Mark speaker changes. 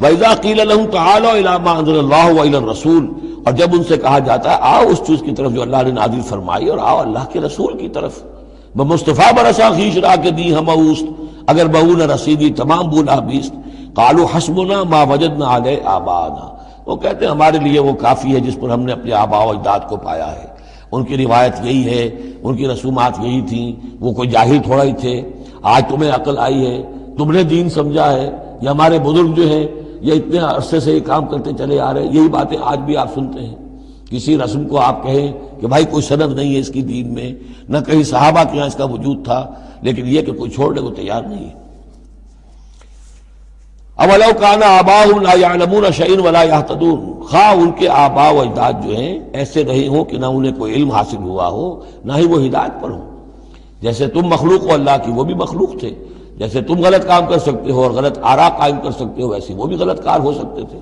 Speaker 1: وَإِذَا قِيلَ لَهُمْ تَعَالَوْا إِلَىٰ مَا أَنزَلَ اللَّهُ وَإِلَى الرَّسُولِ، اور جب ان سے کہا جاتا ہے آؤ اس چیز کی طرف جو اللہ نے نازل فرمائی، اور آؤ اللہ کے رسول کی طرف. بمصطفیٰ برسا خیش را کے دی ہم اوست، اگر بہو نہ رسیدی تمام بولا بیست. قالوا حسبنا ما وجدنا علیہ آباءنا، وہ کہتے ہیں ہمارے لیے وہ کافی ہے جس پر ہم نے اپنے آباء و اجداد کو پایا ہے. ان کی روایت یہی ہے، ان کی رسومات یہی تھیں، وہ کوئی جاہل تھوڑا ہی تھے. آج تمہیں عقل آئی ہے، تم نے دین سمجھا ہے، یہ ہمارے بزرگ جو ہیں یہ اتنے عرصے سے یہ کام کرتے چلے آ رہے ہیں. یہی باتیں آج بھی آپ سنتے ہیں. کسی رسم کو آپ کہیں کہ بھائی کوئی سند نہیں ہے اس کی دین میں، نہ کہیں صحابہ کے یہاں اس کا وجود تھا، لیکن یہ کہ کوئی چھوڑنے کو تیار نہیں ہے. اولو کان آباؤہم لا یعلمون شیئا ولا یہتدون، خواہ ان کے آباء و اجداد جو ہیں ایسے رہے ہوں کہ نہ انہیں کوئی علم حاصل ہوا ہو، نہ ہی وہ ہدایت پر ہوں. جیسے تم مخلوق ہو اللہ کی، وہ بھی مخلوق تھے. جیسے تم غلط کام کر سکتے ہو اور غلط آراء قائم کر سکتے ہو، ویسے وہ بھی غلط کار ہو سکتے تھے.